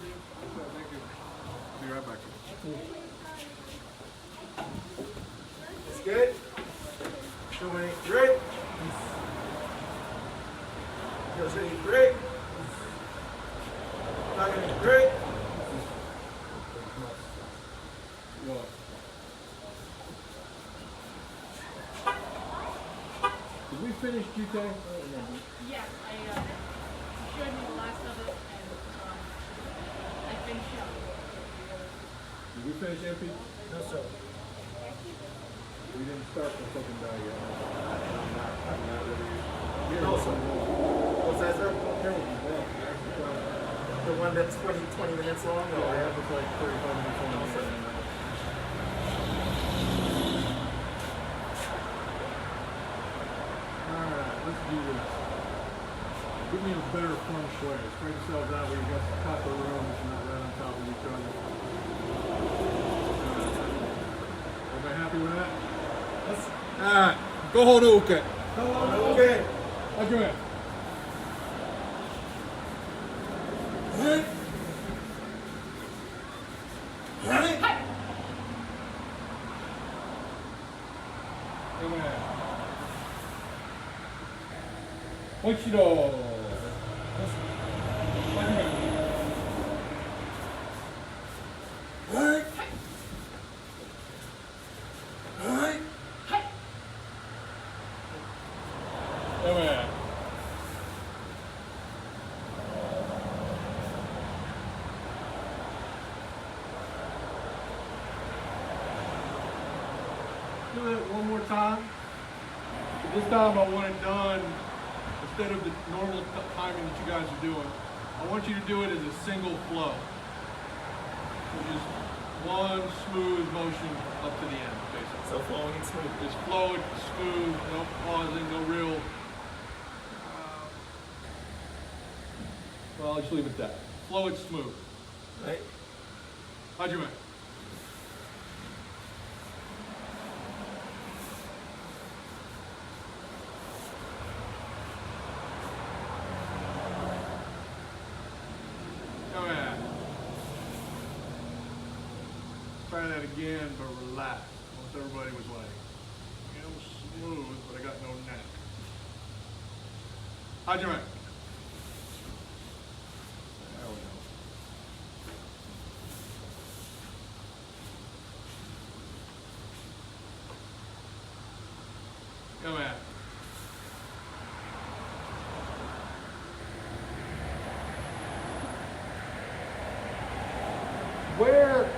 Thank you. Be right back. It's good. 283. 283. 583. Well, did we finish GK? Yes, I showed me the last of it, and I finished it. Did we finish MP? No, sir. We didn't start the fucking die yet. I'm not ready. Here, No, sir. What's that, sir? Here will be well. The one that's 20 minutes long? Yeah, I have it's like 35 minutes on the second. Alright, let's do this. Give me a better feng shui. Spread yourselves out where you got some copper rooms and not right on top of each other. Everybody happy with that? Yes. Alright, go hold okay. Okay. How'd you in? Wichita. Do it one more time. This time I want it done instead of the normal timing that you guys are doing. I want you to do it as a single flow. Which is one smooth motion up to the end, basically. So flowing and smooth. Just flow it smooth, no pausing, no real. Well, I'll just leave it at that. Flow it smooth. Right? How'd you make? Come on. Try that again, but relax. Almost everybody was like, I'm smooth, but I got no neck. How'd you make? There we go. Come on. Where,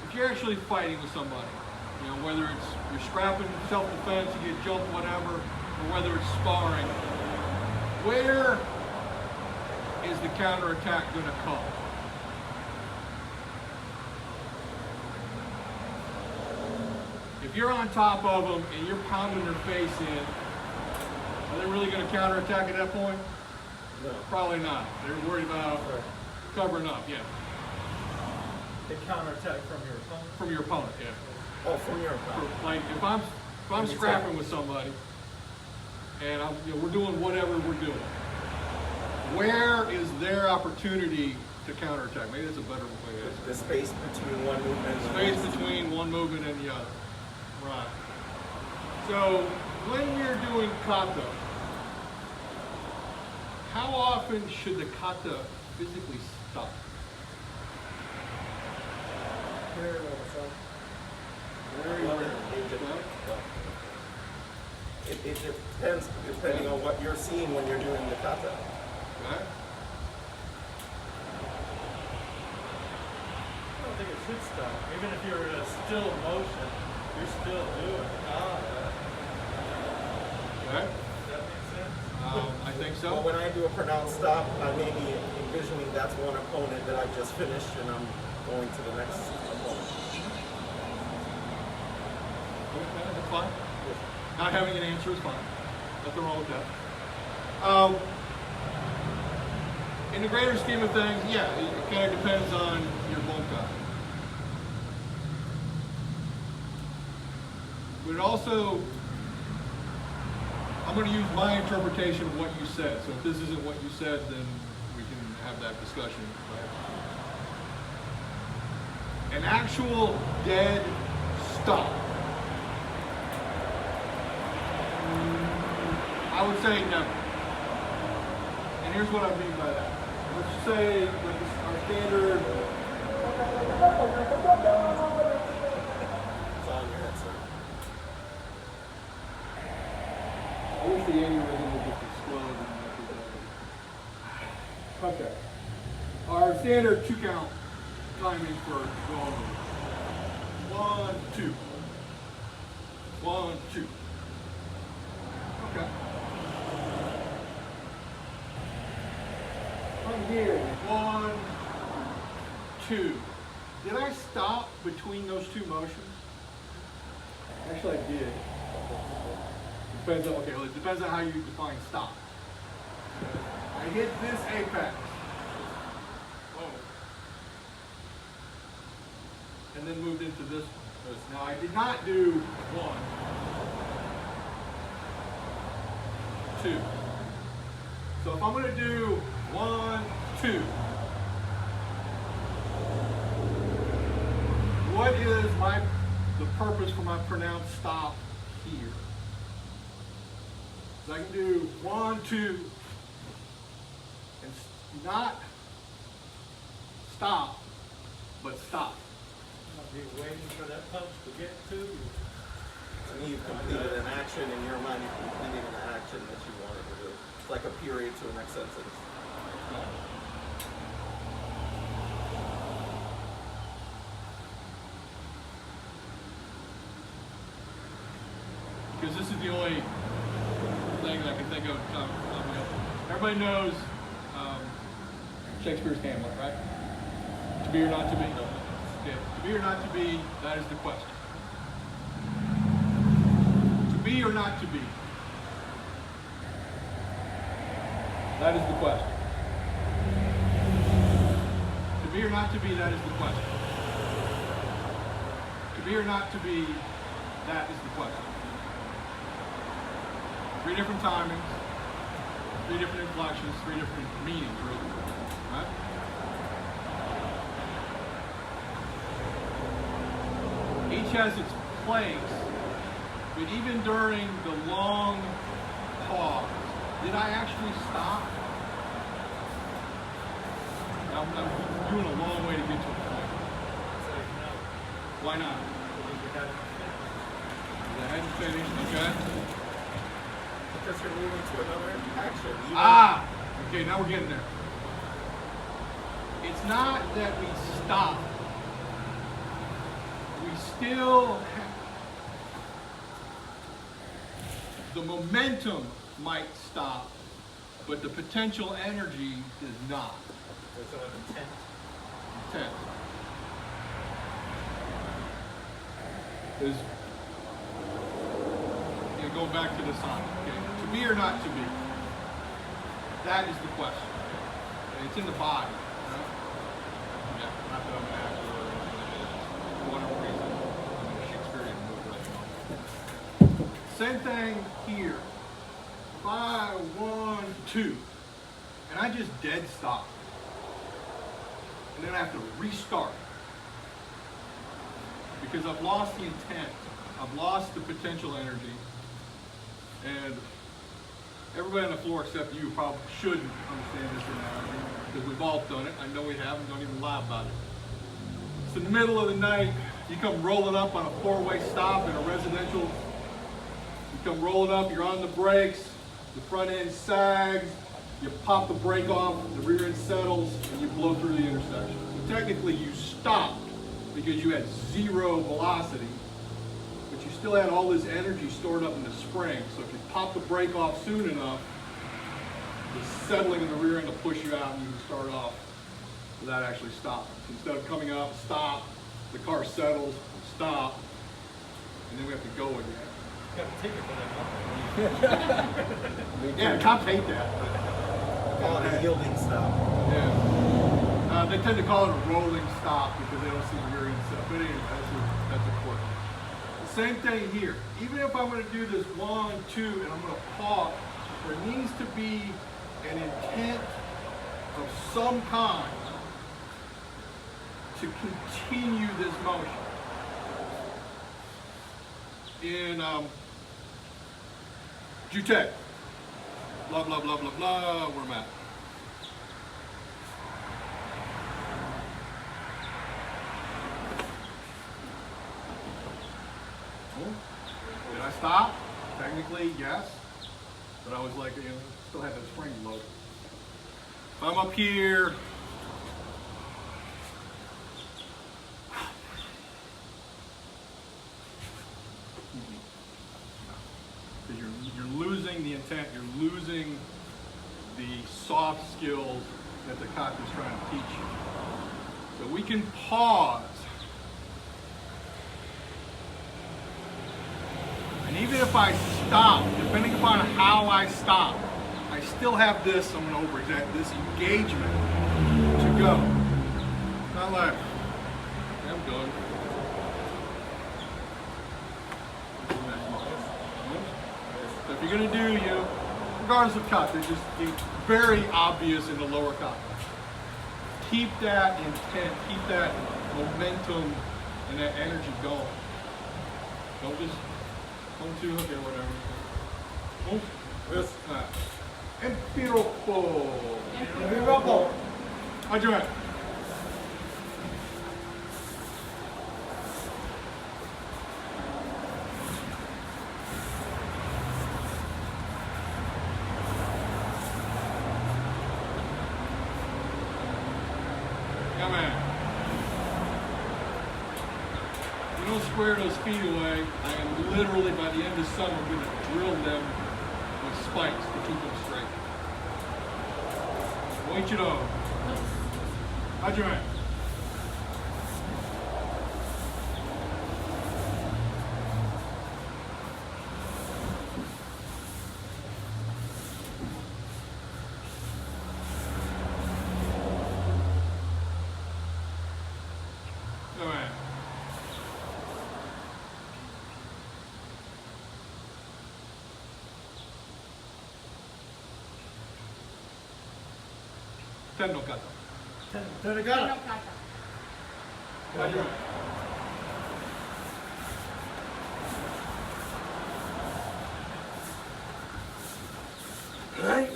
if you're actually fighting with somebody, you know, whether it's you're scrapping, self-defense, you get jumped, whatever, or whether it's sparring, where is the counterattack going to come? If you're on top of them and you're pounding their face in, are they really going to counterattack at that point? No. Probably not. They're worried about covering up, yeah. They counterattack from your opponent. From your opponent, yeah. Oh, from your opponent. Like if I'm scrapping with somebody and we're doing whatever we're doing, where is their opportunity to counterattack? Maybe that's a better way to ask it. The space between one movement and Space between one movement and the other. Right. So when you're doing kata, how often should the kata physically stop? Very well, son. Very well. It depends depending on what you're seeing when you're doing the kata. Okay. I don't think it should stop. Even if you're in a still motion, you're still doing it. Okay. Does that make sense? I think Well, so. when I do a pronounced stop, I may be envisioning that's one opponent that I just finished and I'm going to the next opponent. Okay, that's fine. Not having an answer is fine. Nothing wrong with that. In the greater scheme of things, yeah, it kind of depends on your bunkai. But it also, I'm I'm going to use my interpretation of what you said. So if this isn't what you said, then we can have that discussion. An actual dead stop. I would say never. And here's what I mean by that. Let's say like our standard. It's all in your head, sir. I wish the aneurysm would just explode. Okay. Our standard 2 count timing for going over. 1, 2. 1, 2. Okay. From here, 1, 2. Did I stop between those 2 motions? Actually, I did. Depends on, okay, well, it depends on how you define stop. I hit this apex. Whoa. And then moved into this one. Now, I did not do 1, 2. So if I'm going to do 1, 2, what is the purpose for my pronounced stop here? So I can do 1, 2, and not stop, but stop. I'll be waiting for that punch to get to you. To me, you've completed an action in your mind. You've completed an action that you wanted to do. It's like a period to the next sentence. Because this is the only thing that I can think of. Everybody knows Shakespeare's Hamlet, right? To be or not to be? Okay. To be or not to be, that is the question. To be or not to be? That is the question. To be or not to be, that is the question. To be or not to be, that is the question. 3 different timings, 3 different inflections, 3 different meanings, really. Right? Each has its place, but even during the long pause, did I actually stop? I'm doing a long way to get to a point. Say no. Why not? Because you haven't finished. I hadn't finished, okay? Because you're moving to another action. Okay, now we're getting there. It's not that we stop. We still have, the momentum might stop, but the potential energy does not. There's an intent. Intent. Is go back to the sign. Okay? To be or not to be? That is the question. Okay? It's in the body. Right? Yeah, not that I'm an actor or anything. For whatever reason, I'm a Shakespearean movie right now. Same thing here. 5, 1, 2. And I just dead stop. And then I have to restart. Because I've lost the intent. I've lost the potential energy. And everybody on the floor except you probably shouldn't understand this analogy. Because we've all done it. I know we have, and don't even lie about it. It's in the middle of the night. You come rolling up on a 4-way stop in a residential. You come rolling up, you're on the brakes. The front end sags. You pop the brake off, the rear end settles, and you blow through the intersection. So technically you stopped because you had 0 velocity, but you still had all this energy stored up in the spring. So if you pop the brake off soon enough, the settling in the rear end will push you out and you can start off without actually stopping. So instead of coming up, stop, the car settles, stop, and then we have to go again. You got a ticket for that, huh? Yeah, cops hate that. Call it a yielding stop. Yeah. They tend to call it a rolling stop because they don't see the rear end stuff. But anyway, that's a quirk. Same thing here. Even if I'm going to do this 1, 2, and I'm going to pause, there needs to be an intent of some kind to continue this motion. In Jute, blah, blah, blah, blah, blah, where am I at? Did I stop? Technically, yes. But I was like, still had the spring loaded. If I'm up here, because you're losing the intent, you're losing the soft skills that the kata is trying to teach you. So we can pause. And even if I stop, depending upon how I stop, I still have this, I'm going to overexert, this engagement to go. Not like, I'm done. So if you're going to do regardless of kata, just it's very obvious in the lower kata. Keep that intent, keep that momentum and that energy going. Don't just 1, 2, okay, whatever. Oh, this, Empiropo. Empiropo. Hajime. Come on. You don't square those feet away. I am literally, by the end of summer, going to drill them with spikes to keep them straight. Moichiro. Hajime. Come on. Ten no kata. No kata. Hajime. Right.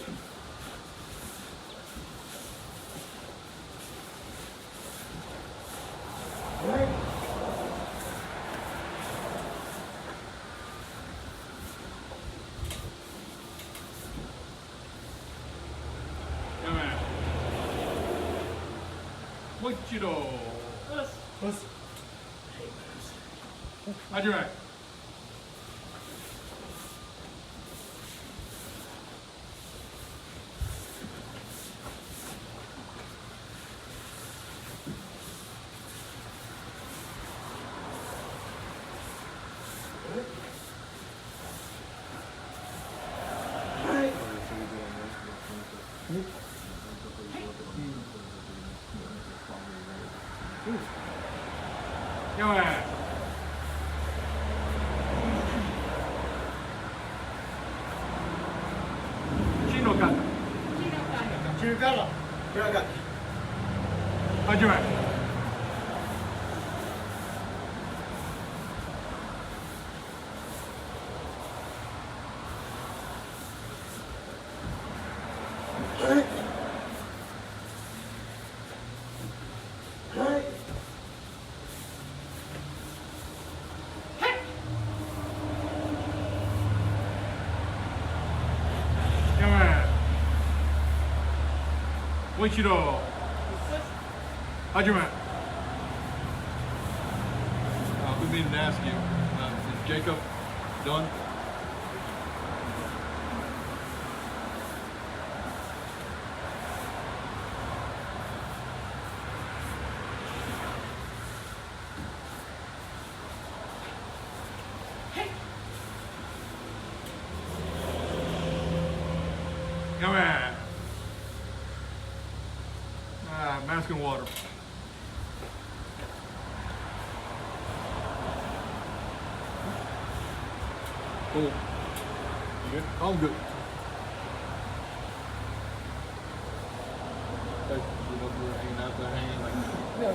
Right. Come on. Moichiro. Hajime. Come on. Chino kata. Hiragana. Hajime. Right. Right. Come on. Moichiro. Hajime. We needed to ask you, is Jacob done? Come on. Mask and water. Cool. You good? I'm good. You know, we were hanging out there, hanging like. Yeah,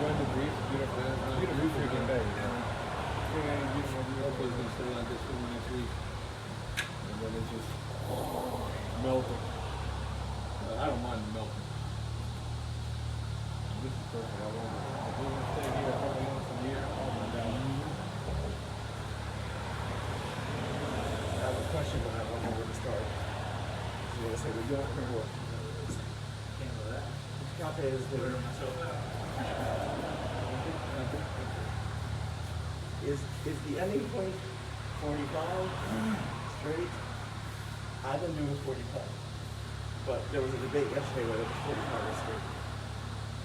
going to brief, beautiful freaking day. Hopefully it's gonna stay like this for the next week. And then it's just melting. I don't mind melting. This is perfect. I want it. If we're gonna stay here a couple months a year, oh my God. I have a question, but I don't know where to start. So you want to say we're doing or what? Copy is the is the ending point 45 straight? I've been doing 45, but there was a debate yesterday whether 45 was straight,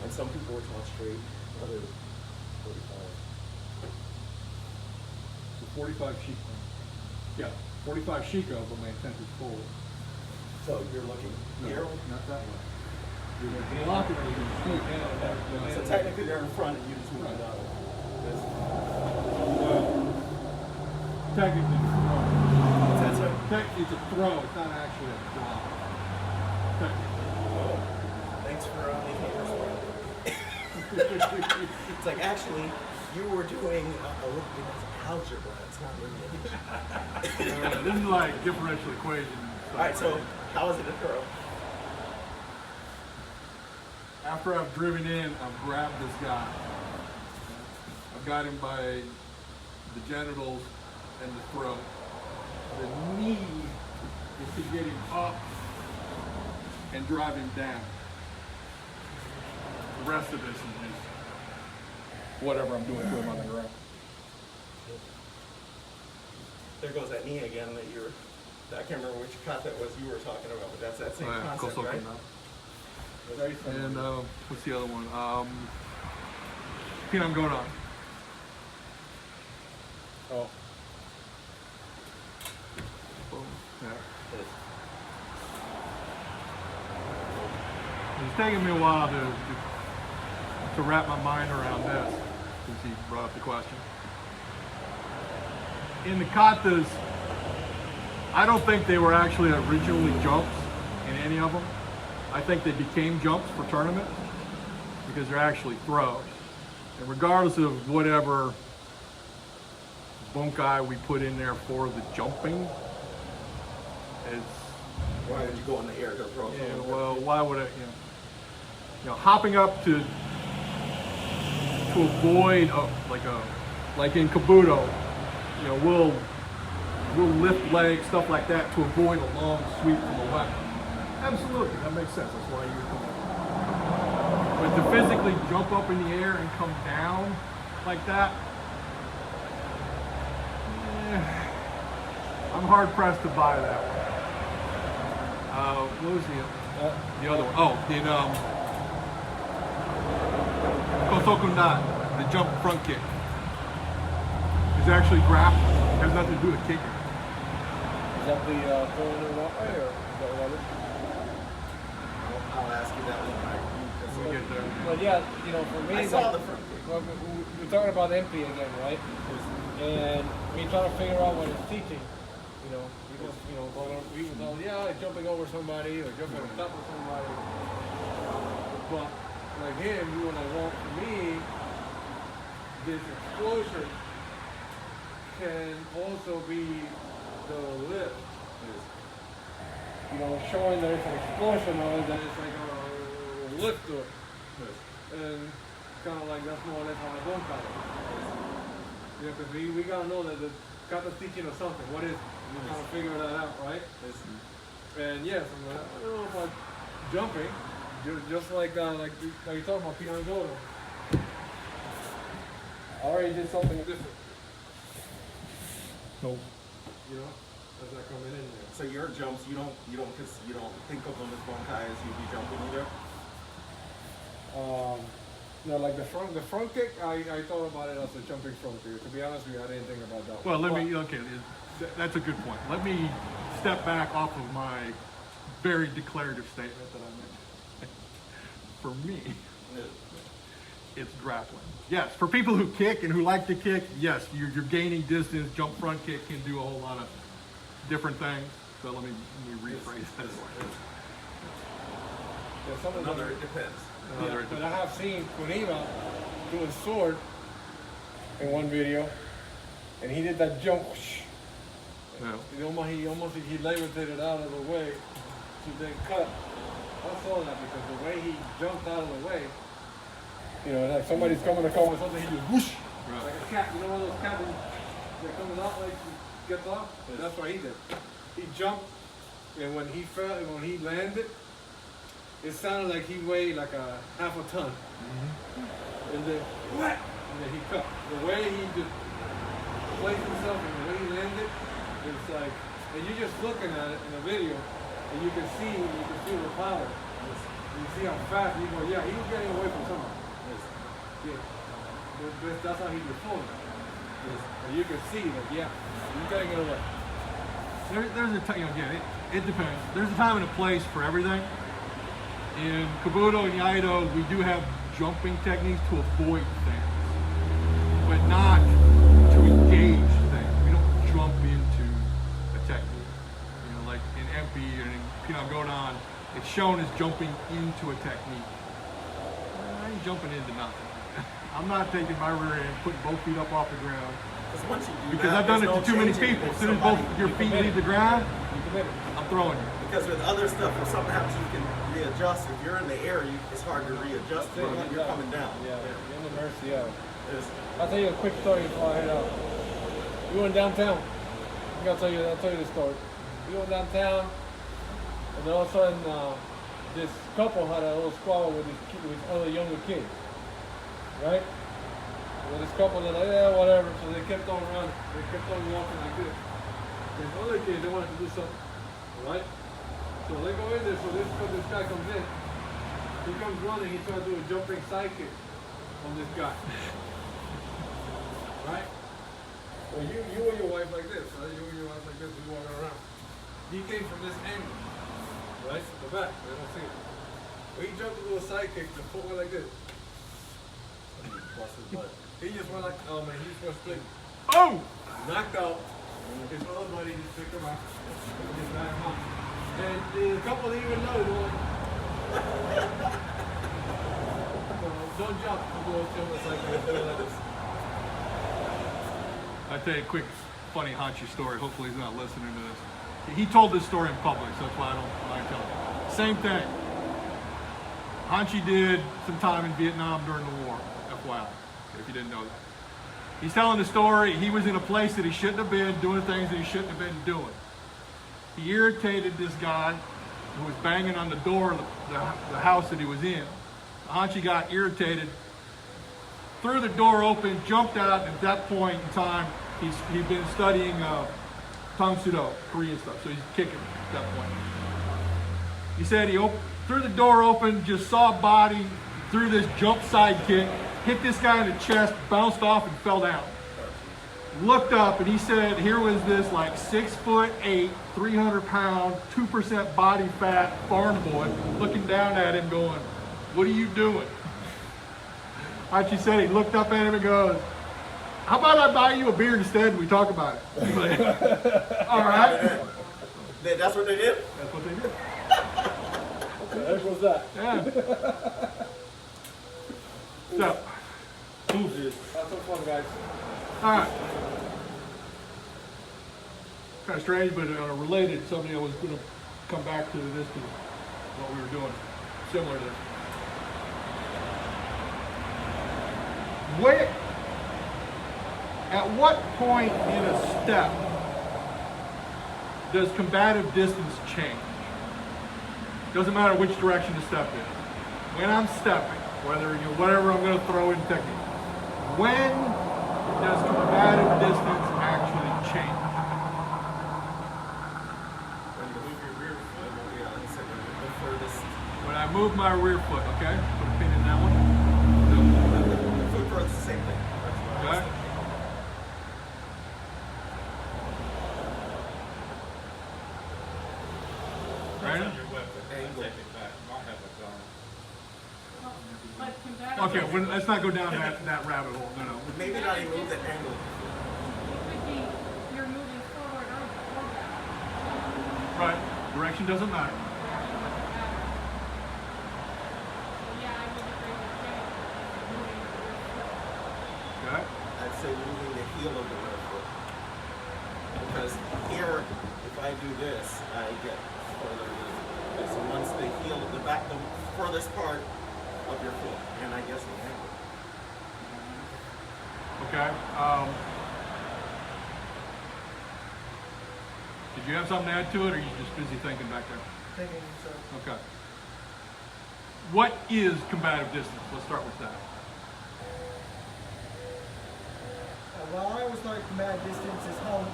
and some people were taught straight, others 45. So 45 Chico. Yeah, 45 Chico, but my intent is forward. So you're looking No, here. not that way. You're going to block it or you're going to sneak in. So technically they're in front and you just move it out. Technically, it's a throw. That's right. It's a throw. It's not actually a block. Technically. Thanks for making it worse. It's like actually you were doing a little bit of algebra. It's not really. This is like differential equation. All right. So how is it a throw? After I've driven in, I've grabbed this guy. I've got him by the genitals and the throat. The need is to get him up and drive him down. The rest of this is just whatever I'm doing to him on the ground. There goes that knee again that you were. I can't remember which cut that was you were talking about, but that's that same concept, right? And what's the other one? Pinang Gonan. Oh. Yeah. It's taking me a while to wrap my mind around this, since he brought up the question. In the katas, I don't think they were actually originally jumps in any of them. I think they became jumps for tournaments because they're actually throws. And regardless of whatever bunkai we put in there for the jumping, it's, Why would you go in the air to throw? yeah, well, why would I, hopping up to avoid like in Kabuto, we'll lift legs, stuff like that, to avoid a long sweep from the weapon. Absolutely, that makes sense. That's why you're doing it. But to physically jump up in the air and come down like that, I'm hard pressed to buy that one. What was the other one? Oh, in Kosokundai, the jump front kick is actually grappling. It has nothing to do with kicking. Is that the throwing it that way, or is that what it is? I'll ask you that one. When we get there. But yeah, for me, I saw the front kick. well, we're talking about MP again, right? And me trying to figure out what it's teaching, because, people tell me, yeah, jumping over somebody or jumping on top of somebody. But like him, for me, this explosion can also be the lift. Showing that it's an explosion or that it's like a lift to it. And kind of like that's more or less how I don't cut it. Yeah, because we gotta know that the kata's teaching us something. What is it? We're trying to figure that out, right? And yes, I don't know about jumping, just like you're talking about Pinang Gonan. I already did something different. So, As I coming in there. So your jumps, you don't think of them as bunkai as you'd be jumping either? Like the front kick, I thought about it as a jumping front kick. To be honest with you, I didn't think about that well, one. that's a good point. Let me step back off of my very declarative statement that I made. For me, it's grappling. Yes, for people who kick and who like to kick, yes, you're gaining distance. Jump front kick can do a whole lot of different things. So let me rephrase that. Yeah, some of them, Another, it depends. yeah, but I have seen Kunima doing sword in one video, and he did that jump. Yeah. He almost levitated out of the way to then cut. I saw that because the way he jumped out of the way, you know, like somebody's coming to come with something, he just whoosh, Right. like a cat. You know one of those cats that comes out like gets off? That's what he did. He jumped, and when he fell, and when he landed, it sounded like he weighed like a half a ton. And then what? And then he cut. The way he just placed himself and the way he landed, it's like, and you're just looking at it in the video, and you can see the power. You see how fast he goes. Yeah, he was getting away from someone. Yeah, but that's how he was pulling. And you can see that. Yeah, he's getting it away. There's a time, again, it depends. There's a time and a place for everything. In Kabuto and Iaido, we do have jumping techniques to avoid things, but not to engage things. We don't jump into a technique. You know, like in MP and in Pinot Godon, it's shown as jumping into a technique. I ain't jumping into nothing. I'm not taking my rear end, putting both feet up off the ground. Because once you do Because that, I've done it there's to no too many changing people. if As soon as both somebody- your feet leave the ground, You committed. I'm throwing you. Because with other stuff, if something happens, you can readjust. If you're in the air, it's hard to readjust That's it, when you're coming down. Yeah, you're in the mercy out. There's- I'll tell you a quick story before I head out. We went downtown. I'll tell you the story. We went downtown, and then all of a sudden, this couple had a little squabble with with other younger kids, right? Well, this couple, they're like, yeah, whatever. So they kept on running. They kept on walking like this. This other kid, they wanted to do something, right? So they go in there. So this guy comes in. He comes running. He tries to do a jumping sidekick on this guy. Right? Well, you and your wife like this, right? You and your wife like this, we walking around. He came from this angle, right? The back, they don't see it. Well, he jumped a little sidekick, the foot went like this. He just went like, oh man, he just went straight. Oh! Knocked out. His other buddy just picked him up. Just back home. And the couple didn't even know, they're like, don't jump, we'll go jump a sidekick, like this. I'll tell you a quick, funny Hanchi story. Hopefully he's not listening to this. He told this story in public, so that's why I don't mind telling it. Same thing. Hanchi did some time in Vietnam during the war, FYI, if you didn't know that. He's telling the story, he was in a place that he shouldn't have been, doing things that he shouldn't have been doing. He irritated this guy who was banging on the door of the house that he was in. Hanchi got irritated, threw the door open, jumped out, and at that point in time, he'd been studying Tang Sudo, Korean stuff, so he's kicking at that point. He said he threw the door open, just saw a body, threw this jump side kick, hit this guy in the chest, bounced off and fell down. Looked up and he said, here was this like 6'8", 300 pound, 2% body fat farm boy looking down at him going, what are you doing? Archie said he looked up at him and goes, how about I buy you a beer instead and we talk about it? He's like, all right. That's what they did? That's what they did. There goes that. Yeah. So, That's so fun, guys. all right. Kind of strange, but related. Something I was going to come back to this, to what we were doing, similar to this. At what point in a step does combative distance change? Doesn't matter which direction the step is. When I'm stepping, whatever I'm going to throw in technique, when does combative distance actually change? When you move your rear foot, you said the furthest. When I move my rear foot, okay? Put a pin in that one. The foot furthest, the same thing. That's what I was Okay. thinking. Right? Your weapon. Angle. Take it back. Might have a gun. But combative. Okay, well, let's not go down that rabbit hole. No. Maybe not even move the angle. It could be you're moving forward or back. Right. Direction doesn't matter. Yeah, I would agree with Jay. Moving your Okay. I'd say moving the heel of the rear foot. Because here, if I do this, I get further in. So once the heel of the back, the furthest part of your foot, and I guess an angle. Okay. Did you have something to add to it, or are you just busy thinking back there? Thinking so. Okay. What is combative distance? Let's start with that. Well, I always thought combative distance is how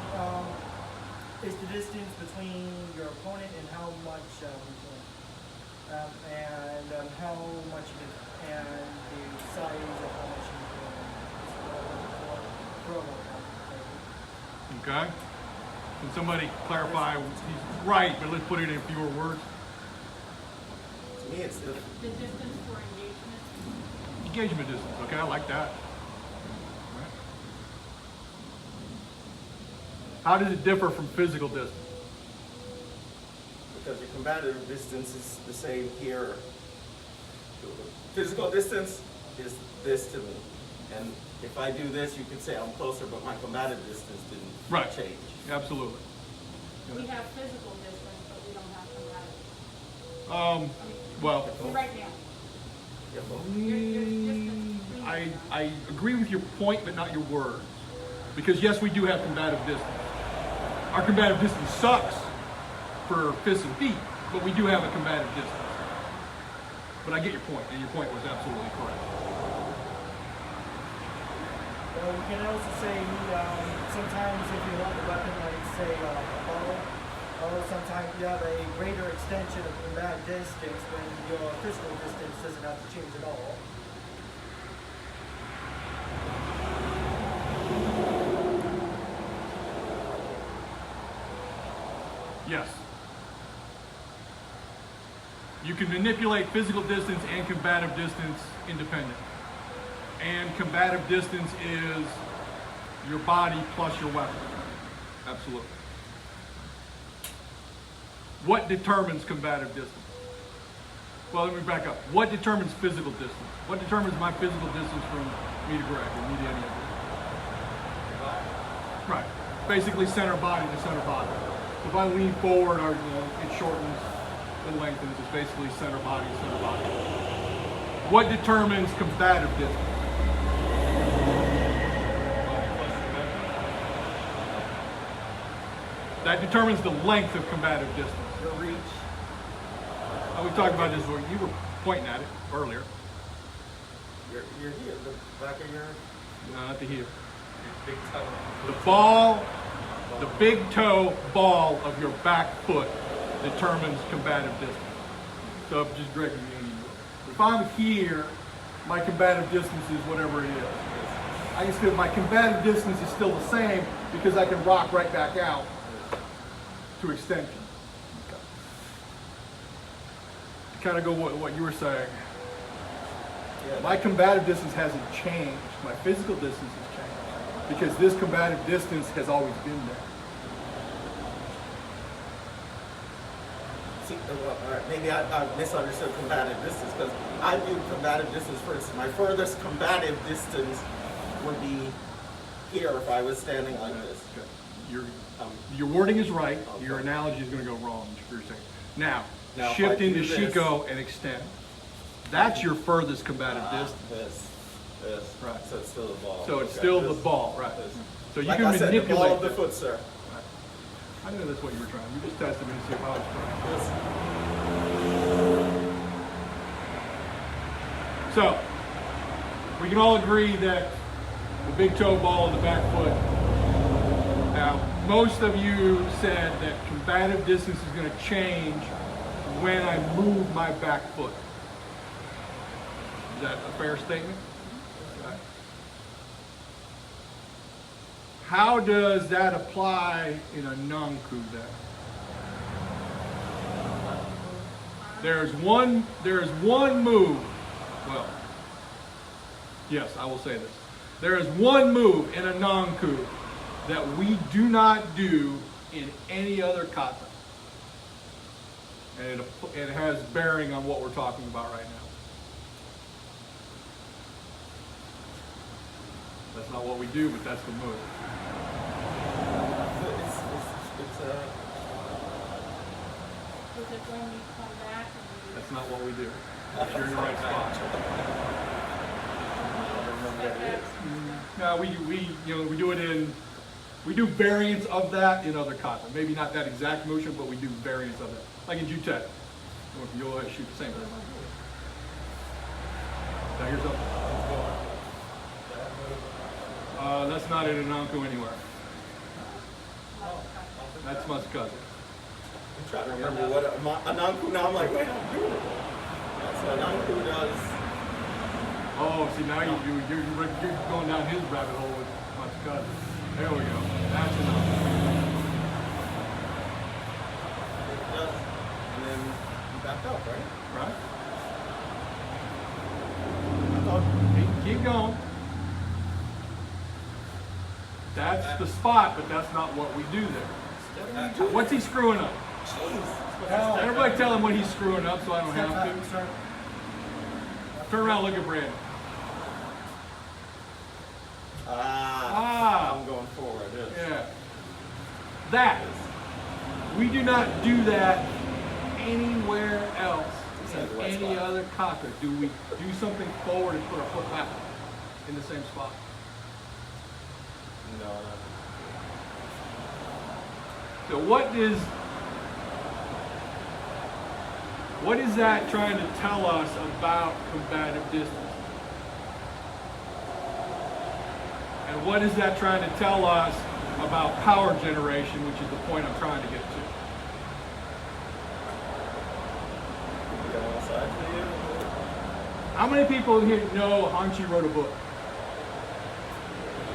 is the distance between your opponent and how much and how much you and the size of how much you throw. Okay. Can somebody clarify? He's right, but let's put it in fewer words. To me, it's the The distance for engagement. Engagement distance. Okay, I like that. Right. How does it differ from physical distance? because your combative distance is the same here. Physical distance is this to me. And if I do this, you could say I'm closer, but my combative distance didn't Right. change. Absolutely. We have physical distance, but we don't have combative. Well, Right now. Yeah, well, Your distance between I agree with your point, but not your words. Because yes, we do have combative distance. Our combative distance sucks for fists and feet, but we do have a combative distance. But I get your point, and your point was absolutely correct. Well, we can also say sometimes if you hold the weapon, like say a bow, or sometimes you have a greater extension of combative distance when your physical distance doesn't have to change at all. Yes. You can manipulate physical distance and combative distance independent. And combative distance is your body plus your weapon. Absolutely. What determines combative distance? Well, let me back up. What determines physical distance? What determines my physical distance from me to Greg or me to any of you? Right. Basically center body to center body. So if I lean forward, it shortens and lengthens. It's basically center body to center body. What determines combative distance? That determines the length of combative distance. your reach. We talked about this before. You were pointing at it earlier. Your heel, the back of your. No, not the heel. Big toe. The ball, the big toe ball of your back foot determines combative distance. So if just Greg, if I'm here, my combative distance is whatever it is. I can still, my combative distance is still the same because I can rock right back out to extension. To kind of go what you were saying. Yeah, My combative distance hasn't changed. My physical distance has changed because this combative distance has always been there. See, well, all right, maybe I misunderstood combative distance because I viewed combative distance, for instance, my furthest combative distance would be here if I was standing like this. Okay. Your wording is right. Your analogy is going to go wrong. You're saying. Now Now, if shift I into do this- Chico and extend. That's your furthest combative distance. This. Right. So it's still the ball. So it's Okay, still the this, ball, right? this. So you Like can I said, manipulate the ball of the that. foot, sir. I know that's what you were trying. You just tested me to see if I was correct. This. So we can all agree that the big toe ball and the back foot. Now, most of you said that combative distance is going to change when I move my back foot. Is that a fair statement? Okay. How does that apply in a non-coup then? There's one move well, yes, I will say this. There is one move in a Nanku that we do not do in any other kata. And it has bearing on what we're talking about right now. That's not what we do, but that's the move. Was it when you come back and you That's not what we do. You're in the right spot. No, we do it in, we do variants of that in other kata. Maybe not that exact motion, but we do variants of that. Like in Jutet. You'll shoot the same thing. Now here's something. That's not in Ananku anywhere. That's Masakaze. I'm trying to remember what Ananku now. I'm like, wait, I'm doing it. That's what Ananku does. Oh, see now you're going down his rabbit hole with Masakaze. There we go. That's enough. It does. And then you back up, right? Right? I thought, Keep going. That's the spot, but that's not what we do there. What's he screwing up? jeez. Everybody tell him what he's screwing up so I don't Step have back, to. sir. Turn around, look at Brandon. I'm going forward. Yes. Yeah. That. We do not do that anywhere else in any other kata. Do we do something forward and put our foot back in the same spot? No, no. So what is that trying to tell us about combative distance? And what is that trying to tell us about power generation, which is the point I'm trying to get to? We got one side for you. How many people here know Hanchi wrote a book?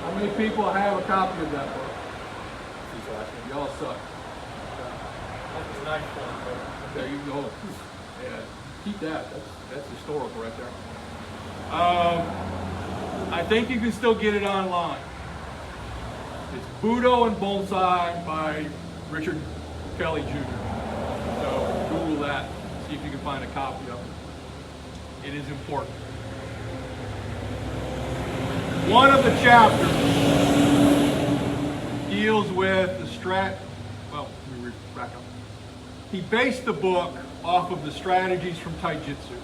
How many people have a copy of that book? He's watching. Y'all suck. That's a nice one, but There you go. Yeah, keep that. That's historical right there. I think you can still get it online. It's Budo and Bonsai by Richard Kelly Jr. So Google that. See if you can find a copy of it. It is important. One of the chapters deals with the well, let me back up. He based the book off of the strategies from Taijutsu.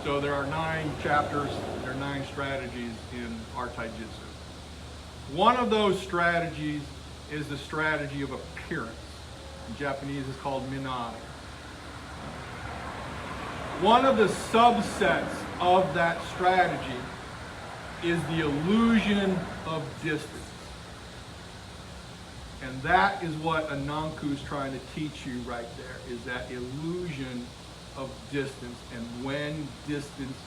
So there are 9 chapters, there are 9 strategies in our Taijutsu. One of those strategies is the strategy of appearance. In Japanese it's called minai. One of the subsets of that strategy is the illusion of distance. And that is what Ananku is trying to teach you right there, is that illusion of distance and when distance,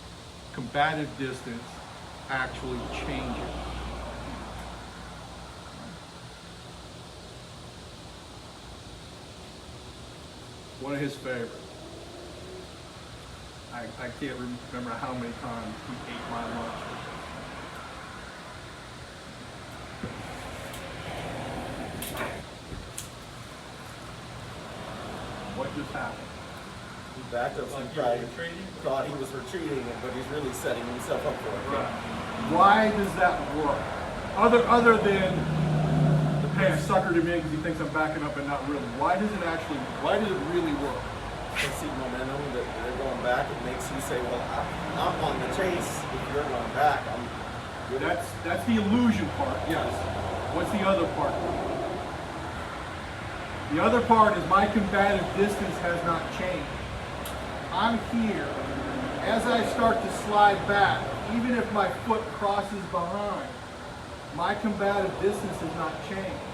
combative distance, actually changes. One of his favorites. I can't remember how many times he ate my lunch. What just happened? He backed up some pride. Thought he was retreating, but he's really setting himself up for it. Right. Why does that work? Other than, hey, I suckered him in because he thinks I'm backing up and not really. Why does it really work? They see momentum that they're going back. It makes you say, well, I'm on the chase. If you're going back, I'm good. That's the illusion part, yes. What's the other part? The other part is my combative distance has not changed. I'm here. As I start to slide back, even if my foot crosses behind, my combative distance has not changed.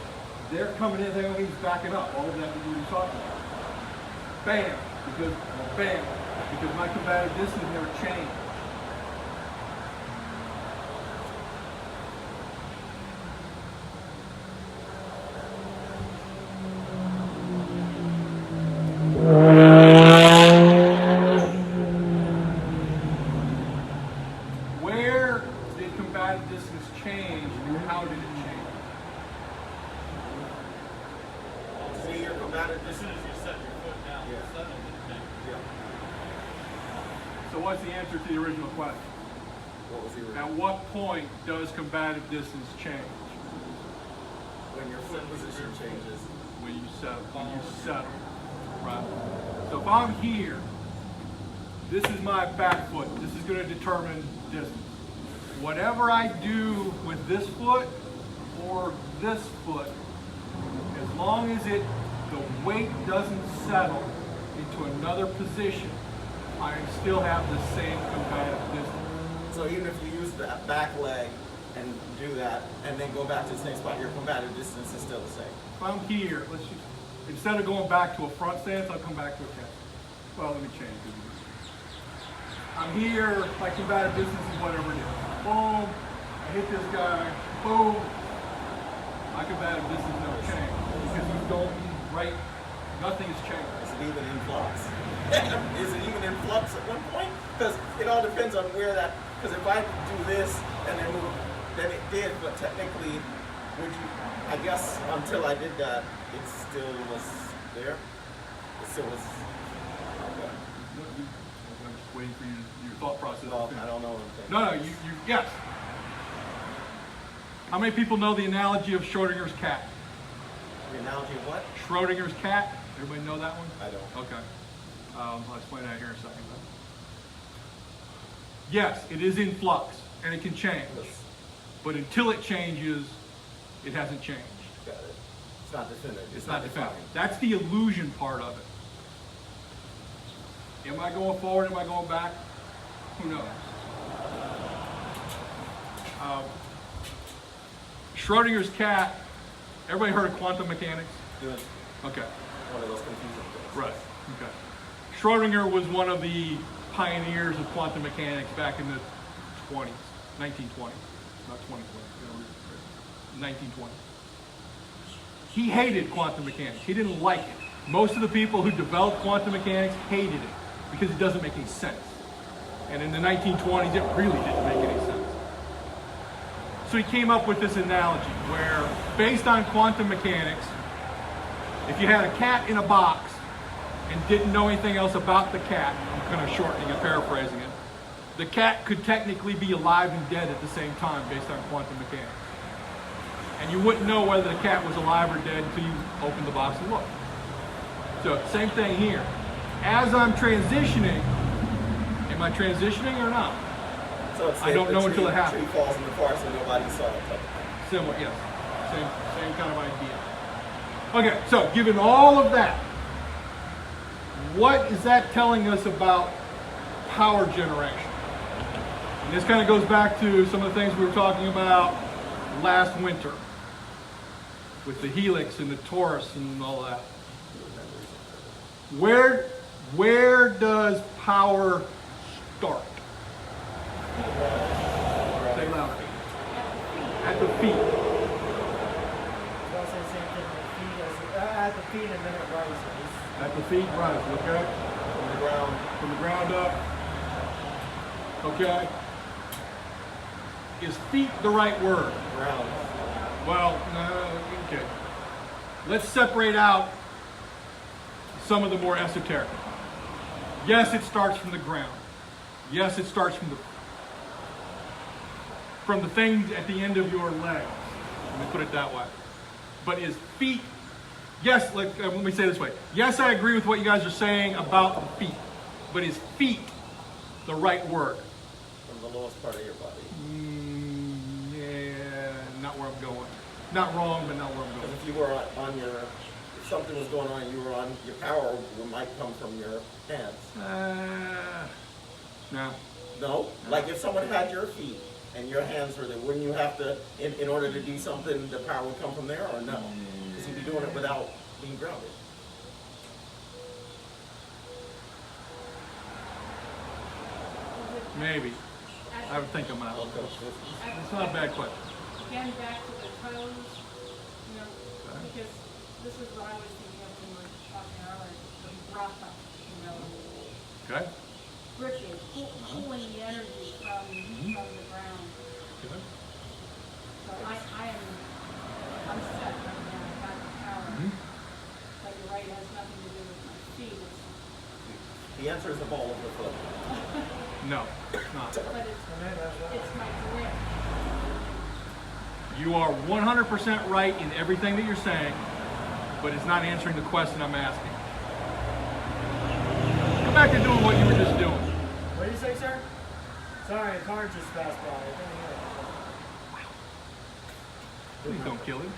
They're coming in thinking he's backing up. All of that we were talking about. Bam, because my combative distance never changed. soon as you set your foot down, Yeah. suddenly it changes. Yeah. So what's the answer to the original question? What was the At original? what point does combative distance change? When your foot position changes. When you settle. Right? So if I'm here, this is my back foot. This is going to determine distance. Whatever I do with this foot or this foot, as long as the weight doesn't settle into another position, I still have the same combative distance. So even if you use that back leg and do that, and then go back to the same spot, your combative distance is still the same. If I'm here, instead of going back to a front stance, I'll come back to a catch. Well, let me change it. I'm here, my combative distance is whatever it is. Boom, I hit this guy, boom. My combative distance never changed because you don't, right? Nothing has changed. Is it even in flux? Is it even in flux at one point? Because it all depends on where that, because if I do this and then move, then it did, but technically, would you, I guess until I did that, it still was there? It still was, okay. I'm just waiting for your thought process. No, I don't know what I'm thinking. No, yes. How many people know the analogy of Schrodinger's cat? The analogy of what? Schrodinger's cat? Everybody know that one? I don't. Okay. I'll explain that here in a second. Yes, it is in flux, and it can change. Yes. But until it changes, it hasn't changed. Got it. It's not definitive. It's not defined. That's the illusion part of it. Am I going forward? Am I going back? Who knows? Schrodinger's cat. Everybody heard of quantum mechanics? Good. Okay. One of those confusing things. Right. Okay. Schrodinger was one of the pioneers of quantum mechanics back in the 20s, 1920s, not 2020, 1920. He hated quantum mechanics. He didn't like it. Most of the people who developed quantum mechanics hated it because it doesn't make any sense. And in the 1920s, it really didn't make any sense. So he came up with this analogy where, based on quantum mechanics, if you had a cat in a box and didn't know anything else about the cat, I'm kind of shortening and paraphrasing it, the cat could technically be alive and dead at the same time based on quantum mechanics. And you wouldn't know whether the cat was alive or dead until you opened the box and looked. So same thing here. As I'm transitioning, am I transitioning or not? So it's I don't know until it The happens. tree falls in the forest and nobody saw it. Similar, yes. Same kind of idea. Okay, so given all of that, what is that telling us about power generation? And this kind of goes back to some of the things we were talking about last winter with the helix and the torus and all that. Where does power start? Say louder. At the feet. I was gonna say the same thing at the feet and then it rises. At the feet, right, okay? From the ground. From the ground up. Okay? Is feet the right word? Ground. Well, no, okay. Let's separate out some of the more esoteric. Yes, it starts from the ground. Yes, it starts from the thing at the end of your legs. Let me put it that way. But is feet, yes, let me say it this way. Yes, I agree with what you guys are saying about the feet. But is feet the right word? From the lowest part of your body. Yeah, not where I'm going. Not wrong, but not where I'm Because going. if you were on your, if something was going on and you were on your power, it might come from your hands. No. No? Like if someone had your feet and your hands were there, wouldn't you have to, in order to do something, the power would come from there or no? Because you'd be doing it without being grounded. Maybe. I would think I'm out. Okay. It's not a bad question. Again, back to the toes, you know, because this is what I was thinking of when we were talking earlier, the bracha, you know, Okay? gripping, pulling the energy from the ground. Good. So I'm set right now, I've got the power. But you're right, it has nothing to The answer is the ball of the foot. No, it's not. But it's my grip. You are 100% right in everything that you're saying, but it's not answering the question I'm asking. Go back to doing what you were just doing. What did you say, sir? Sorry, a car just passed by. I couldn't hear it. Please don't kill him.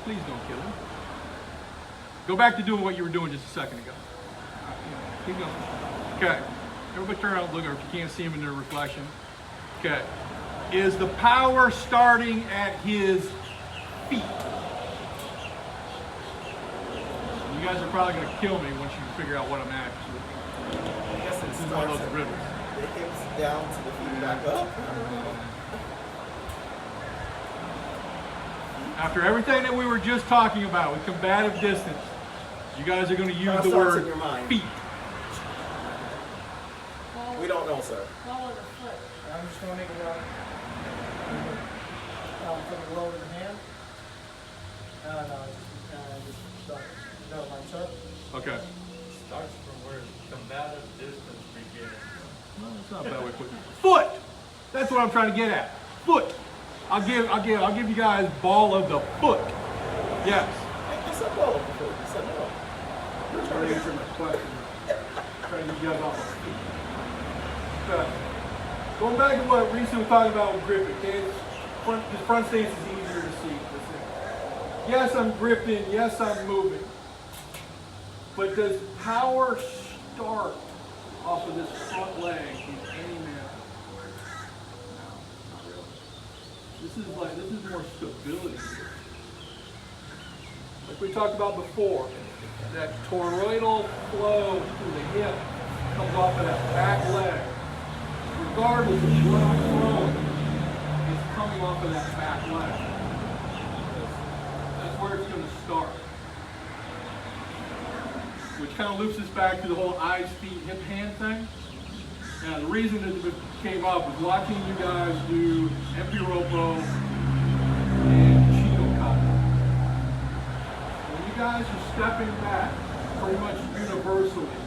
Please don't kill him. Go back to doing what you were doing just a second ago. Keep going. Okay. Everybody turn around and look, or if you can't see him in their reflection. Okay. Is the power starting at his feet? You guys are probably going to kill me once you figure out what I'm actually. I guess it This is one of starts those at riddles. the hips down to the feet back up. After everything that we were just talking about with combative distance, you guys are going to use How the starts in word your mind? feet. Ball, We don't know, sir. ball of the foot. I'm just gonna make it up. From the lower of the hand. No, just start. No, my sir. Okay. Starts from where combative distance begins. No, that's not a bad way of putting it. Foot. That's what I'm trying to get at. Foot. I'll give you guys ball of the foot. Yes. You said ball of the foot. You said no. I'm trying to answer my question. Trying to get you guys off my feet. Okay. Going back to what Reese was talking about with gripping, okay? The front stance is easier to see. Yes, I'm gripping. Yes, I'm moving. But does power start off of this front leg in any manner? No, not really. This is more stability. Like we talked about before, that toroidal flow through the hip comes off of that back leg. Regardless of what I'm throwing, it's coming off of that back leg. That's where it's going to start. Which kind of loops us back to the whole eyes, feet, hip, hand thing. Now, the reason that it came up was watching you guys do Empiropo and Cheeto Kata. When you guys are stepping back, pretty much universally,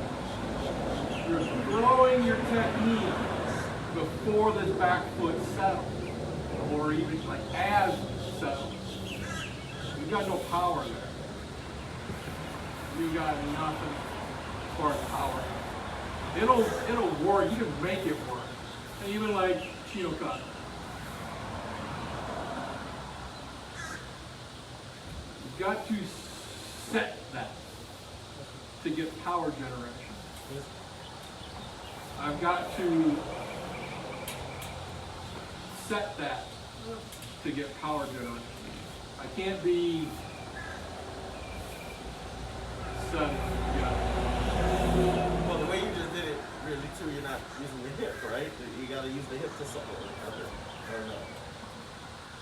you're throwing your technique before this back foot settles, or even like as it settles. You've got no power there. You got nothing as far as power. It'll work. You can make it work. And even like Cheeto Kata. You've got to set that to get power generation. I've got to set that to get power generation. I can't be setting. Well, the way you just did it, really too, you're not using the hip, right? You got to use the hip to settle it. Or no?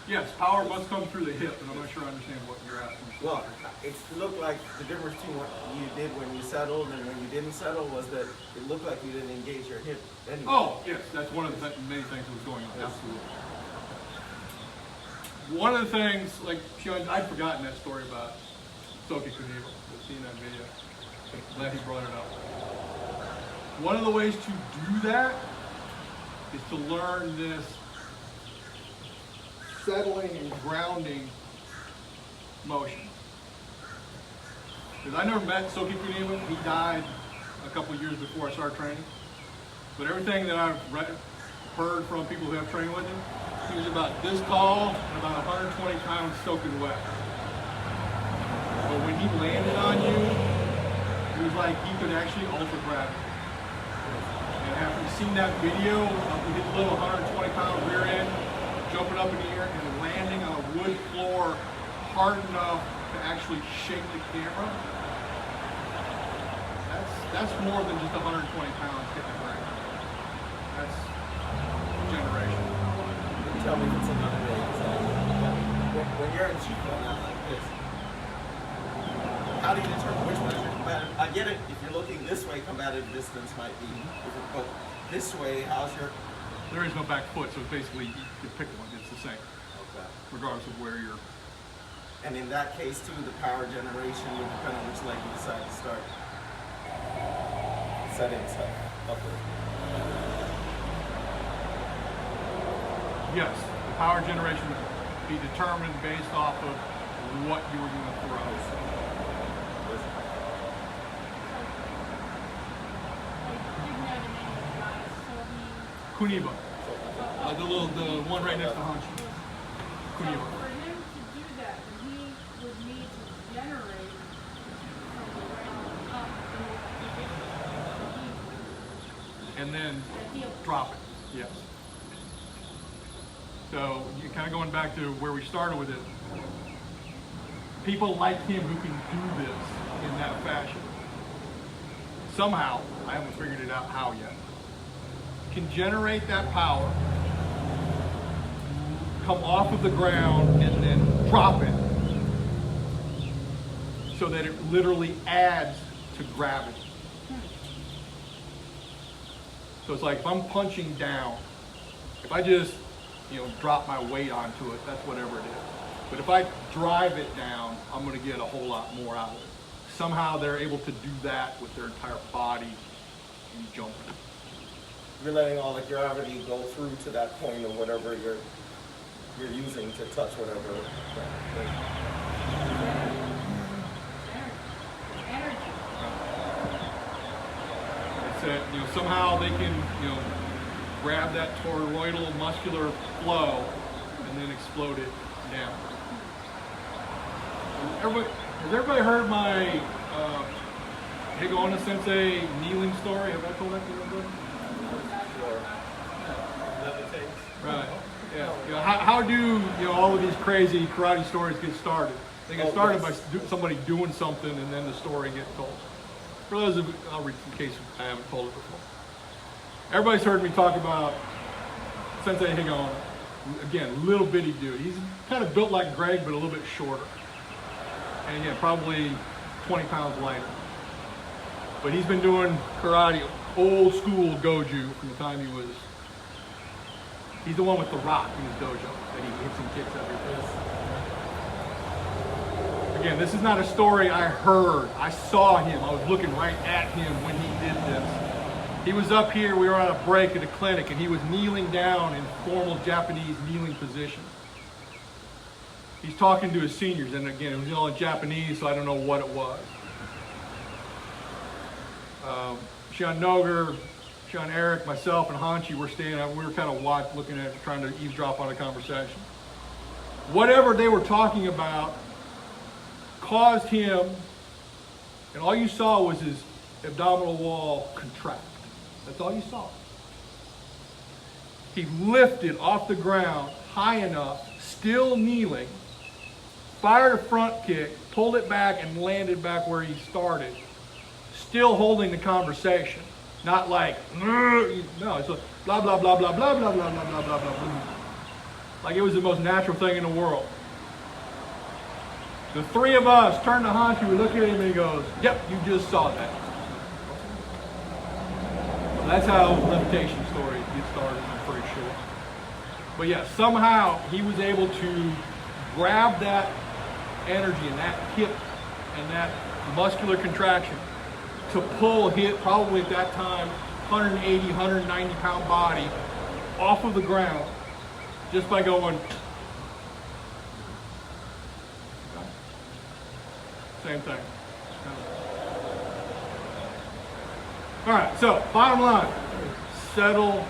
Yes, power must come through the hip, and I'm not sure I understand what you're asking. Well, it looked like the difference between what you did when you settled and when you didn't settle was that it looked like you didn't engage your hip anyway. Oh, yes, that's one of the many things that was going on. Absolutely. One of the things, like, I'd forgotten that story about Soki Kuniva, seeing that video. Glad he brought it up. One of the ways to do that is to learn this settling and grounding motion. Because I never met Soki Kuniva. He died a couple years before I started training. But everything that I've heard from people who have trained with him, he was about this tall and about 120 pounds soaking wet. But when he landed on you, it was like he could actually alter gravity. And after seeing that video of his little 120-pound rear end jumping up in the air and landing on a wood floor hard enough to actually shake the camera, that's more than just 120 pounds hitting the ground. That's generation. Tell me if it's another way. When you're in cheek now like this, how do you determine which one is your combative? I get it. If you're looking this way, combative distance might be different, but this way, how's your? There is no back foot, so basically you pick one. It's the same, Okay. regardless of where you're. And in that case too, the power generation would depend on which leg you decide to start. setting stuff upward. Yes, the power generation would be determined based off of what you were going to throw. Kuniba. The one right next to Hanchi. Kuniba. For him to do that, he would need to generate from the ground up And then the heat. drop it. Yes. So you kind of going back to where we started with it. People like him who can do this in that fashion. Somehow, I haven't figured it out how yet, can generate that power, come off of the ground, and then drop it so that it literally adds to gravity. So it's like if I'm punching down, if I just, drop my weight onto it, that's whatever it is. But if I drive it down, I'm going to get a whole lot more out of it. Somehow they're able to do that with their entire body and jumping. You're letting all the gravity go through to that point of whatever you're using to touch whatever. It's that somehow they can grab that toroidal muscular flow and then explode it down. Has everybody heard my Higona Sensei kneeling story? Have I told that to everybody? Right. Yeah. How do all of these crazy karate stories get started? They get started by somebody doing something, and then the story gets told. For those of you, I'll read in case I haven't told it before. Everybody's heard me talk about Sensei Higona. Again, little bitty dude. He's kind of built like Greg, but a little bit shorter. And again, probably 20 pounds lighter. But he's been doing karate, old school goju from the time he was. He's the one with the rock in his dojo that he hits and kicks everything. Again, this is not a story I heard. I saw him. I was looking right at him when he did this. He was up here. We were on a break at a clinic, and he was kneeling down in formal Japanese kneeling position. He's talking to his seniors, and again, it was all in Japanese, so I don't know what it was. Sean Noger, Sean Eric, myself, and Hanchi were standing up. We were kind of looking at it, trying to eavesdrop on a conversation. Whatever they were talking about caused him, and all you saw was his abdominal wall contract. That's all you saw. He lifted off the ground high enough, still kneeling, fired a front kick, pulled it back, and landed back where he started, still holding the conversation. Not like, no, it's like blah, blah, blah, blah, blah, blah, blah, blah, blah, blah, blah. Like it was the most natural thing in the world. The three of us turned to Hanchi, we look at him and he goes, yep, you just saw that. So that's how levitation stories get started, I'm pretty sure. But yeah, somehow he was able to grab that energy and that hip and that muscular contraction to pull hit probably at that time 180, 190 pound body off of the ground just by going. Same thing. All right, so bottom line, settle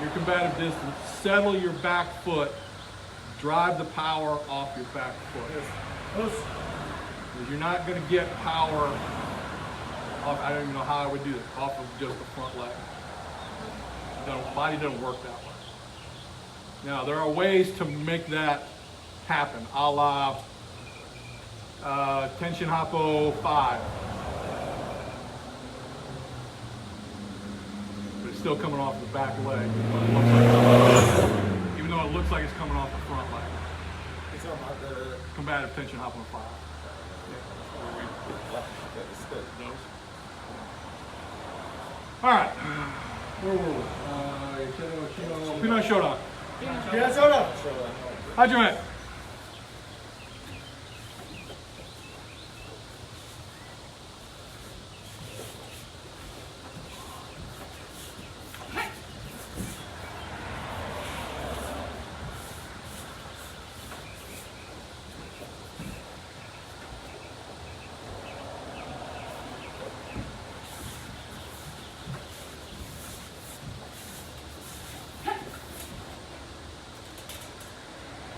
your combative distance, settle your back foot, drive the power off your back foot. Because you're not going to get power off, I don't even know how I would do this, off of just the front leg. The body doesn't work that way. Now, there are ways to make that happen, a la Tenshin Happo 5. But it's still coming off the back leg, even though it looks like it's coming off the front leg. It's about the Combative Tenshin Happo 5. All right, where were we? Pino Shodan. Hajime.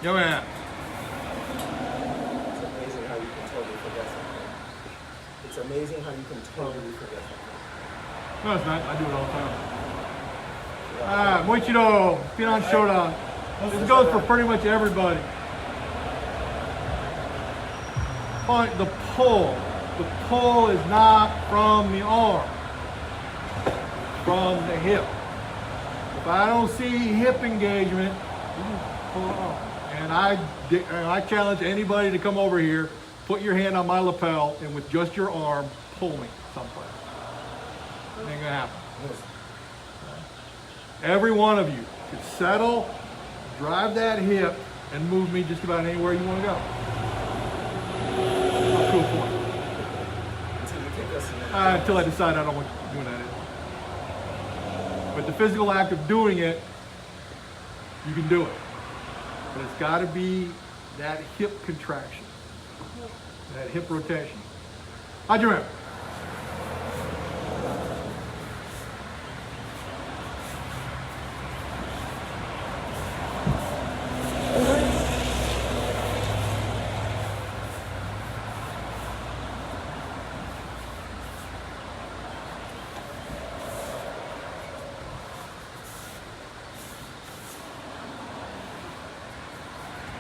Yeah, man. It's amazing how you can totally forget something. It's amazing how you can totally forget something. No, it's not. I do it all the time. Moichiro, Pinan Shodan. This goes for pretty much everybody. Point the pull. The pull is not from the arm, from the hip. If I don't see hip engagement, you can pull it off. And I challenge anybody to come over here, put your hand on my lapel, and with just your arm, pull me someplace. It ain't gonna happen. Every one of you could settle, drive that hip, and move me just about anywhere you want to go. Up to a point. Until you kick us in the Until I decide I don't want you doing that anymore. But the physical act of doing it, you can do it. But it's got to be that hip contraction, that hip rotation. How'd you remember?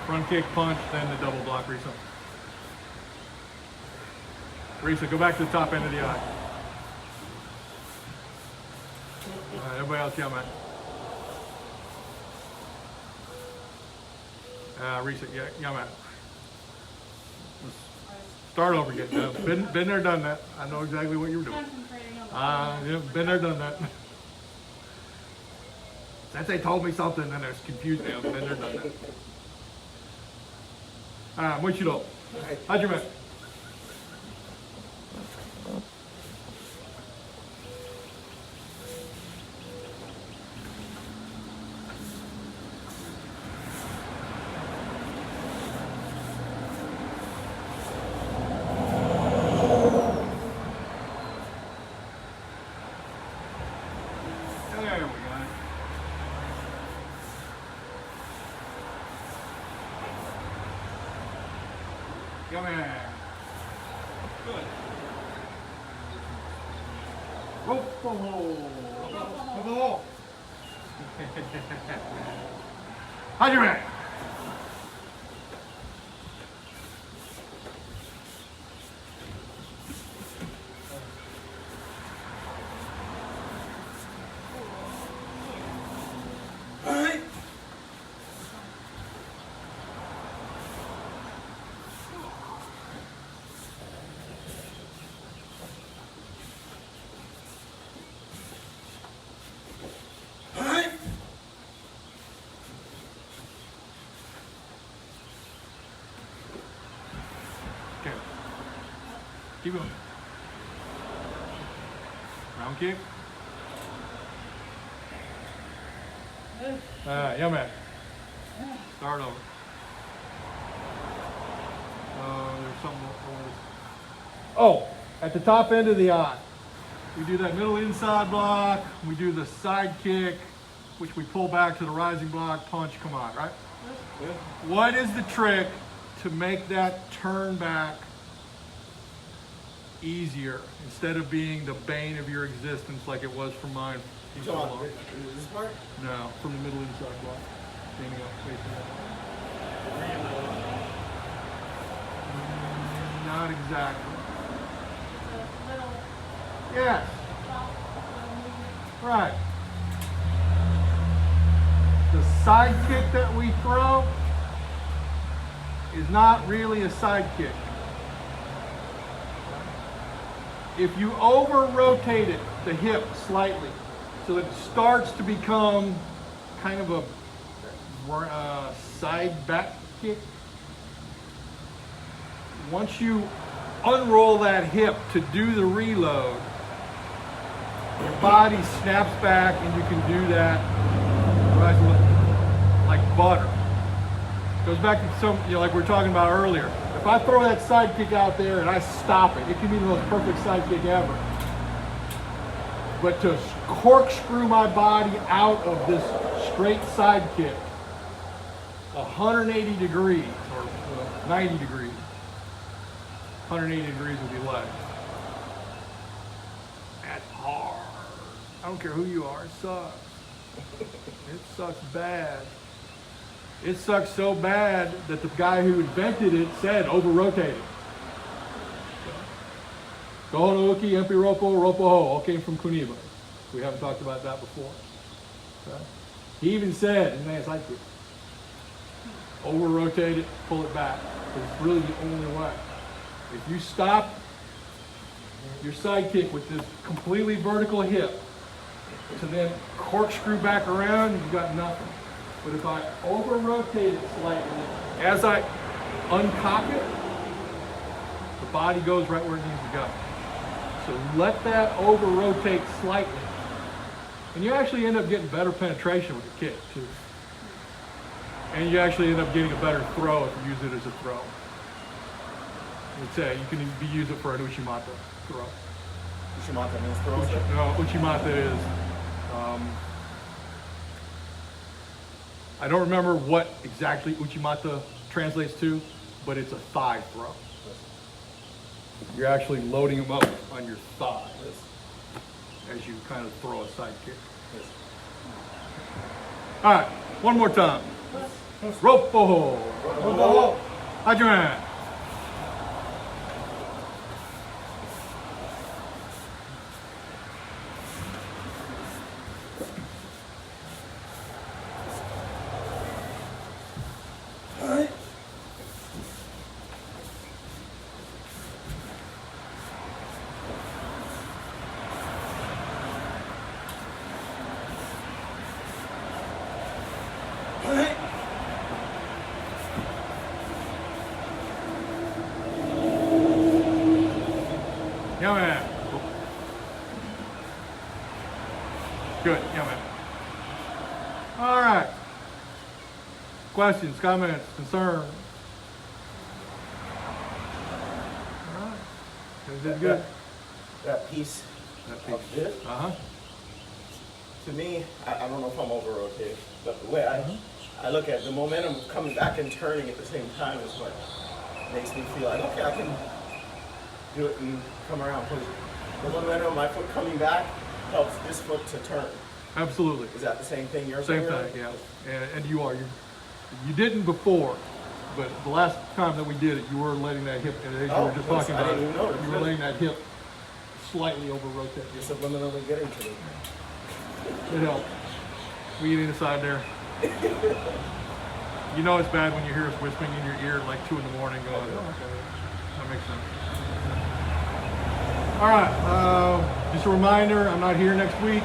Front kick, punch, then the double block, Risa. Risa, go back to the top end of the eye. All right, everybody else, yeah, man. Risa, yeah, man. Let's start over again. Been there, done that. I know exactly what you were doing. Concentrating on the Yeah, been there, done that. Since they told me something, then there's confused me. I've been there, done that. Moichiro, how'd you man? There we go. Come here. Good. Whoa, whoa, whoa. Whoa. How'd you man? Okay. Keep going. Round kick. Yeah, man. Start over. There's something else. Oh, at the top end of the eye. We do that middle inside block. We do the side kick, which we pull back to the rising block, punch, come on, right? What is the trick to make that turn back easier instead of being the bane of your existence like it was for mine? Come on, this part? No, from the middle inside block. Standing up, facing up. Not exactly. the little Yes, soft little movement. right. The side kick that we throw is not really a side kick. If you over rotate it, the hip slightly, so it starts to become kind of a side back kick. Once you unroll that hip to do the reload, your body snaps back and you can do that like butter. Goes back to some, like we were talking about earlier. If I throw that side kick out there and I stop it, it can be the most perfect side kick ever. But to corkscrew my body out of this straight side kick 180 degrees or 90 degrees. 180 degrees with your leg. That's hard. I don't care who you are, it sucks. It sucks bad. It sucks so bad that the guy who invented it said over-rotate it. Goho Uki, Empi Ropo, Ropo Ho, all came from Kuniba. We haven't talked about that before. Okay? He even said in Man's Sidekick, over-rotate it, pull it back. It's really the only way. If you stop your sidekick with this completely vertical hip to then corkscrew back around, you've got nothing. But if I over-rotate it slightly, as I uncock it, the body goes right where it needs to go. So let that over-rotate slightly. And you actually end up getting better penetration with the kick, too. And you actually end up getting a better throw if you use it as a throw. Let's say you can use it for an Uchimata throw. Uchimata means throw step? No, Uchimata is, I don't remember what exactly Uchimata translates to, but it's a thigh throw. You're actually loading them up on your thigh as you kind of throw a side kick. All right, one more time. Ropo. Ropo. Adrian. Yeah, man. Good. Yeah, man. All right. Questions, comments, concerns? All right. You did good. That piece That of this, Uh-huh. to me, I don't know if I'm over rotating, but the way I look at it, the momentum of coming back and turning at the same time is what makes me feel like, okay, I can do it and come around. Because the momentum of my foot coming back helps this foot to turn. Absolutely. Is that the same thing you're Same saying? thing, yeah. And you are. You didn't before, but the last time that we did it, you were letting that hip, and as you were just talking I about didn't it, even notice. you were letting that hip slightly over-rotate. You're subliminally getting to it. It helped. We get inside there. You know it's bad when you hear us whispering in your ear at like 2 in the morning going, oh, okay, that makes sense. All right, just a reminder, I'm not here next week.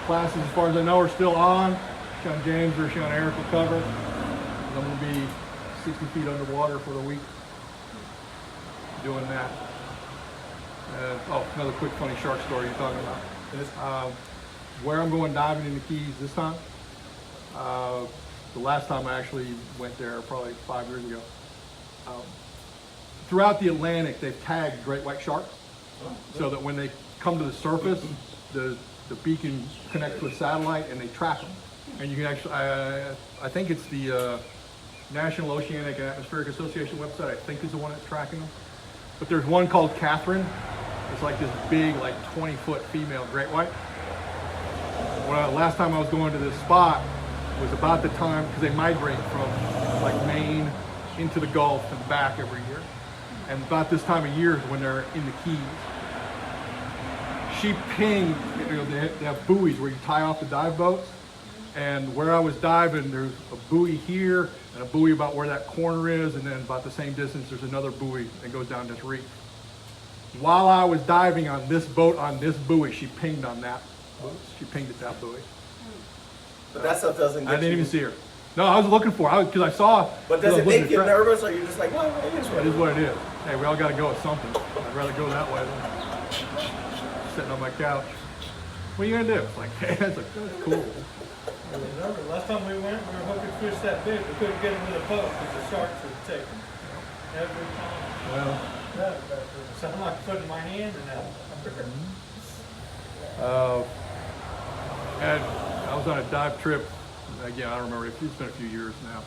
Classes, as far as I know, are still on. Sean James or Sean Eric will cover. I'm going to be 60 feet underwater for the week doing that. Another quick funny shark story you're talking about. Where I'm going diving in the Keys this time, the last time I actually went there, probably 5 years ago. Throughout the Atlantic, they've tagged great white sharks so that when they come to the surface, the beacon connects to a satellite and they track them. And you can actually, I think it's the National Oceanic and Atmospheric Association website, I think is the one that's tracking them. But there's one called Catherine. It's like this big, like 20-foot female great white. Last time I was going to this spot was about the time, because they migrate from like Maine into the Gulf and back every year. And about this time of year is when they're in the Keys. She pinged, they have buoys where you tie off the dive boats. And where I was diving, there's a buoy here and a buoy about where that corner is, and then about the same distance, there's another buoy that goes down this reef. While I was diving on this boat, on this buoy, she pinged on that. She pinged at that buoy. But that stuff doesn't get I didn't you. even see her. No, I was looking for her, because I saw. But does it make you nervous, or you're just like, well, it is It is what it is. Hey, we all got to go with something. I'd rather go that way than sitting on my couch. What are you gonna do? It's like, hey, that's cool. Remember, last time we went, we were hooking fish that big, we couldn't get them with a boat because the sharks would take them. Every time. Well, So I'm like putting my hand in that. and I was on a dive trip. Again, I don't remember. It's been a few years now.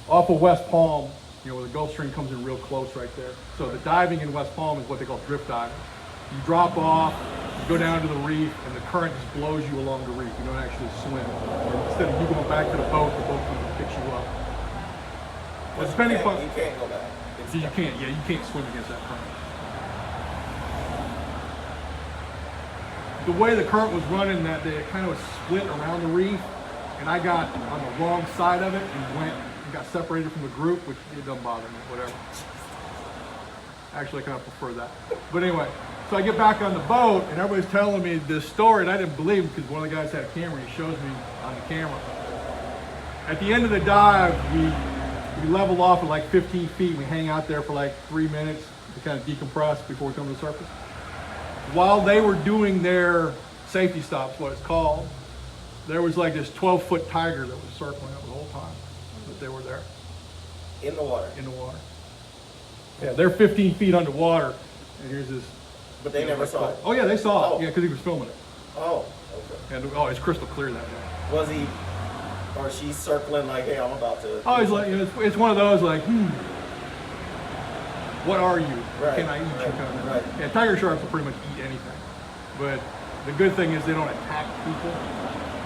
off of West Palm, you know, where the Gulf Stream comes in real close right there. So the diving in West Palm is what they call drift diving. You drop off, you go down to the reef, and the current just blows you along the reef. You don't actually swim. And instead of you going back to the boat comes and picks you up. Well, depending upon, You can't go back. It's you can't, yeah, you can't swim against that current. The way the current was running that day, it kind of was split around the reef, and I got on the wrong side of it and went and got separated from the group, which it doesn't bother me, whatever. Actually, I kind of prefer that. But anyway, so I get back on the boat, and everybody's telling me this story, and I didn't believe him because one of the guys had a camera, and he shows me on the camera. At the end of the dive, we level off at like 15 feet. We hang out there for like 3 minutes to kind of decompress before we come to the surface. While they were doing their safety stops, what it's called, there was like this 12-foot tiger that was circling up the whole time that they were there in the water. in the water. Yeah, they're 15 feet underwater, and here's this. But they never saw it. Oh yeah, they saw Oh. it. Yeah, because he was filming it, Oh, okay. and oh, it's crystal clear that day. Was he or she circling like, hey, I'm about to? Oh, it's like, you know, it's one of those like, what are you? Right, Can I eat you? right, Kind of. right. Yeah, tiger sharks will pretty much eat anything, but the good thing is they don't attack people.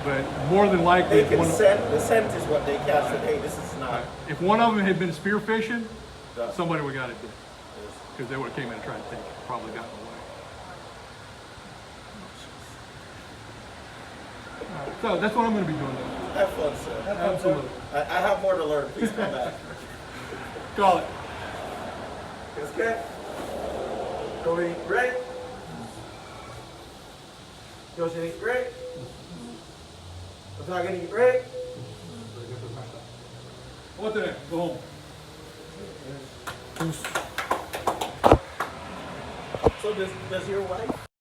But more than likely, They can scent. The scent is what they captured. Hey, this is not. if one of them had been spearfishing, Done. somebody would have got it dead because they would have came in and tried to take it, probably gotten away. So that's what I'm going to be doing now. Have fun, sir. Absolutely. I have more to learn. Please come back. Call it. It's good. Go eat great. Yoshi eat great. I'm talking eat great. What the heck? Go home. So does your wife